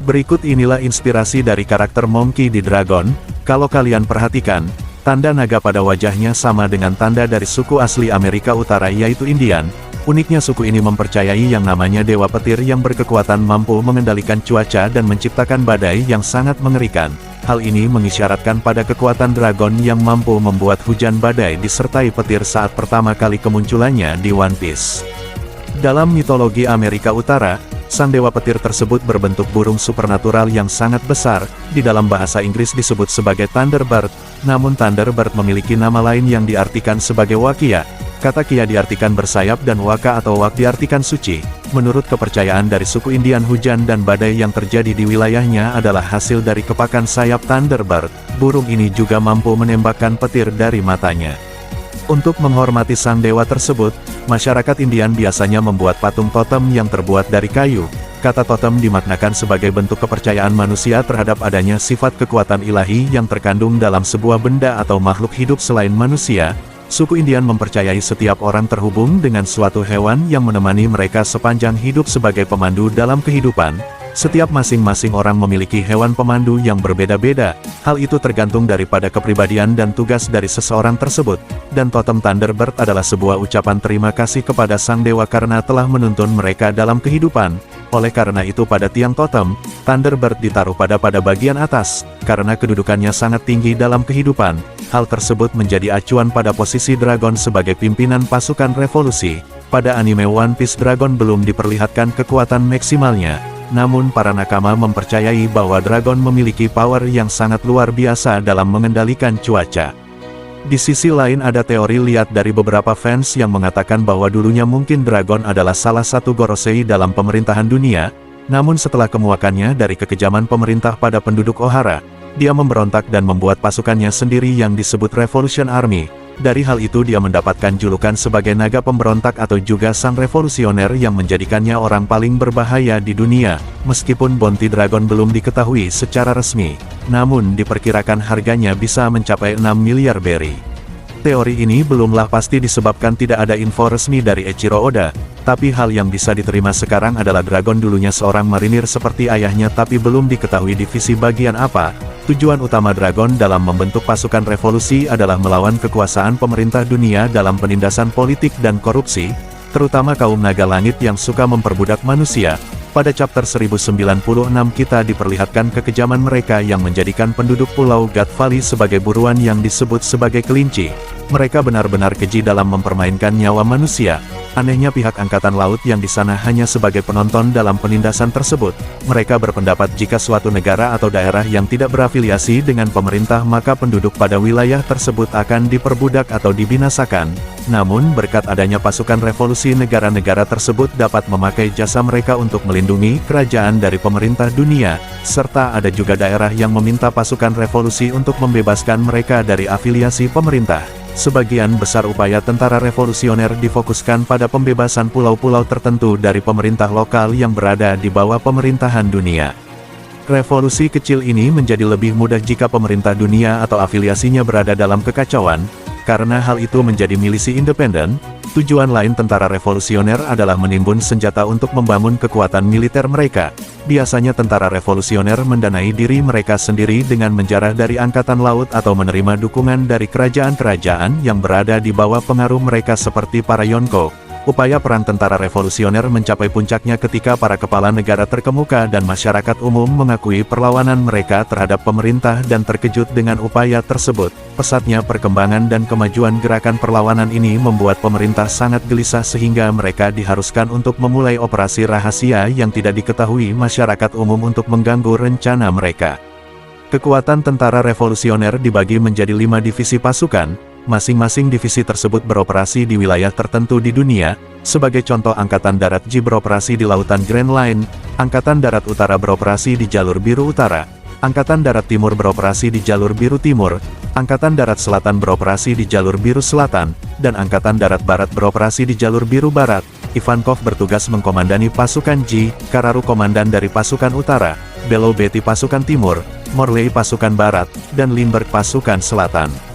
Berikut inilah inspirasi dari karakter Monkey di Dragon. Kalau kalian perhatikan, tanda naga pada wajahnya sama dengan tanda dari suku asli Amerika Utara yaitu Indian. Uniknya suku ini mempercayai yang namanya Dewa Petir yang berkekuatan mampu mengendalikan cuaca dan menciptakan badai yang sangat mengerikan. Hal ini mengisyaratkan pada kekuatan dragon yang mampu membuat hujan badai disertai petir saat pertama kali kemunculannya di One Piece. Dalam mitologi Amerika Utara, sang Dewa Petir tersebut berbentuk burung supernatural yang sangat besar, di dalam bahasa Inggris disebut sebagai Thunderbird, namun Thunderbird memiliki nama lain yang diartikan sebagai Wakia. Kata Kia diartikan bersayap dan Waka atau Wak diartikan suci. Menurut kepercayaan dari suku Indian, hujan dan badai yang terjadi di wilayahnya adalah hasil dari kepakan sayap Thunderbird. Burung ini juga mampu menembakkan petir dari matanya. Untuk menghormati sang dewa tersebut, masyarakat Indian biasanya membuat patung totem yang terbuat dari kayu. Kata totem dimaknakan sebagai bentuk kepercayaan manusia terhadap adanya sifat kekuatan ilahi yang terkandung dalam sebuah benda atau makhluk hidup selain manusia. Suku Indian mempercayai setiap orang terhubung dengan suatu hewan yang menemani mereka sepanjang hidup sebagai pemandu dalam kehidupan. Setiap masing-masing orang memiliki hewan pemandu yang berbeda-beda. Hal itu tergantung daripada kepribadian dan tugas dari seseorang tersebut. Dan totem Thunderbird adalah sebuah ucapan terima kasih kepada sang dewa karena telah menuntun mereka dalam kehidupan. Oleh karena itu pada tiang totem, Thunderbird ditaruh pada bagian atas, karena kedudukannya sangat tinggi dalam kehidupan. Hal tersebut menjadi acuan pada posisi Dragon sebagai pimpinan pasukan revolusi. Pada anime One Piece, Dragon belum diperlihatkan kekuatan maksimalnya. Namun para nakama mempercayai bahwa Dragon memiliki power yang sangat luar biasa dalam mengendalikan cuaca. Di sisi lain ada teori liar dari beberapa fans yang mengatakan bahwa dulunya mungkin Dragon adalah salah satu Gorosei dalam pemerintahan dunia, namun setelah kemuakannya dari kekejaman pemerintah pada penduduk Ohara, dia memberontak dan membuat pasukannya sendiri yang disebut Revolution Army. Dari hal itu dia mendapatkan julukan sebagai naga pemberontak atau juga sang revolusioner yang menjadikannya orang paling berbahaya di dunia. Meskipun bounty Dragon belum diketahui secara resmi, namun diperkirakan harganya bisa mencapai 6 miliar berry. Teori ini belumlah pasti disebabkan tidak ada info resmi dari Eiichiro Oda, tapi hal yang bisa diterima sekarang adalah Dragon dulunya seorang marinir seperti ayahnya tapi belum diketahui divisi bagian apa. Tujuan utama Dragon dalam membentuk pasukan revolusi adalah melawan kekuasaan pemerintah dunia dalam penindasan politik dan korupsi, terutama kaum naga langit yang suka memperbudak manusia. Pada chapter 1096 kita diperlihatkan kekejaman mereka yang menjadikan penduduk pulau God Valley sebagai buruan yang disebut sebagai kelinci. Mereka benar-benar keji dalam mempermainkan nyawa manusia. Anehnya pihak angkatan laut yang di sana hanya sebagai penonton dalam penindasan tersebut. Mereka berpendapat jika suatu negara atau daerah yang tidak berafiliasi dengan pemerintah maka penduduk pada wilayah tersebut akan diperbudak atau dibinasakan. Namun berkat adanya pasukan revolusi, negara-negara tersebut dapat memakai jasa mereka untuk melindungi kerajaan dari pemerintah dunia, serta ada juga daerah yang meminta pasukan revolusi untuk membebaskan mereka dari afiliasi pemerintah. Sebagian besar upaya tentara revolusioner difokuskan pada pembebasan pulau-pulau tertentu dari pemerintah lokal yang berada di bawah pemerintahan dunia. Revolusi kecil ini menjadi lebih mudah jika pemerintah dunia atau afiliasinya berada dalam kekacauan, karena hal itu menjadi milisi independen. Tujuan lain tentara revolusioner adalah menimbun senjata untuk membangun kekuatan militer mereka. Biasanya tentara revolusioner mendanai diri mereka sendiri dengan menjarah dari angkatan laut atau menerima dukungan dari kerajaan-kerajaan yang berada di bawah pengaruh mereka seperti para Yonko. Upaya perang tentara revolusioner mencapai puncaknya ketika para kepala negara terkemuka dan masyarakat umum mengakui perlawanan mereka terhadap pemerintah dan terkejut dengan upaya tersebut. Pesatnya perkembangan dan kemajuan gerakan perlawanan ini membuat pemerintah sangat gelisah sehingga mereka diharuskan untuk memulai operasi rahasia yang tidak diketahui masyarakat umum untuk mengganggu rencana mereka. Kekuatan tentara revolusioner dibagi menjadi 5 divisi pasukan. Masing-masing divisi tersebut beroperasi di wilayah tertentu di dunia. Sebagai contoh, Angkatan Darat Ji beroperasi di Lautan Grand Line, Angkatan Darat Utara beroperasi di Jalur Biru Utara, Angkatan Darat Timur beroperasi di Jalur Biru Timur, Angkatan Darat Selatan beroperasi di Jalur Biru Selatan, dan Angkatan Darat Barat beroperasi di Jalur Biru Barat. Ivankov bertugas mengkomandani pasukan Ji, Kararu komandan dari pasukan Utara, Below Betty pasukan Timur, Morley pasukan Barat, dan Lindbergh pasukan Selatan.